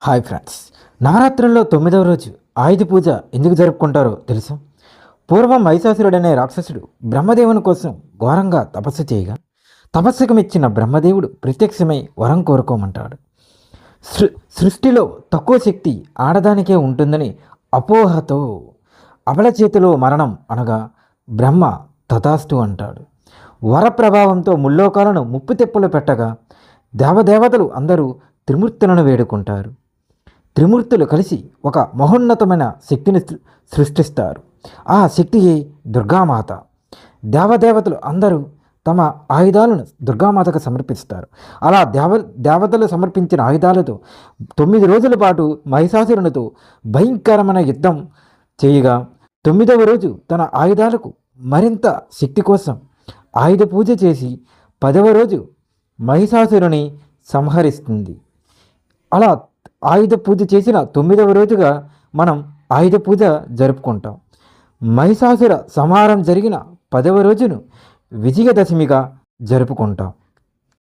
Hi friends. నవరాత్రుల్లో 9వ రోజు ఆయుధ పూజ ఎందుకు జరుపుకుంటారో తెలుసా? పూర్వం మహిషాసురుడనే రాక్షసుడు బ్రహ్మదేవుని కోసం ఘోరంగా తపస్సు చేయగా తపస్సుకు మెచ్చిన బ్రహ్మదేవుడు ప్రత్యక్షమై వరం కోరుకోమంటాడు. సృష్టిలో తక్కువ శక్తి ఆడదానికే ఉంటుందని అపోహతో అబల చేతిలో మరణం అనగా బ్రహ్మ తథాస్తు అంటాడు. వర ప్రభావంతో ముల్లోకాలను ముప్పు తెప్పులు పెట్టగా దేవదేవతలు అందరూ త్రిమూర్తులను వేడుకుంటారు. త్రిమూర్తులు కలిసి ఒక మహోన్నతమైన శక్తిని సృష్టిస్తారు. ఆ శక్తియే దుర్గామాత. దేవదేవతలు అందరూ తమ ఆయుధాలను దుర్గామాతకు సమర్పిస్తారు. అలా దేవతలు సమర్పించిన ఆయుధాలతో 9 రోజుల పాటు మహిషాసురునితో భయంకరమైన యుద్ధం చేయగా 9వ రోజు తన ఆయుధాలకు మరింత శక్తి కోసం ఆయుధ పూజ చేసి 10వ రోజు మహిషాసురుని సంహరిస్తుంది. అలా ఆయుధ పూజ చేసిన 9వ రోజుగా మనం ఆయుధ పూజ జరుపుకుంటాం. మహిషాసుర సంహారం జరిగిన 10వ రోజును విజయదశమిగా జరుపుకుంటాం.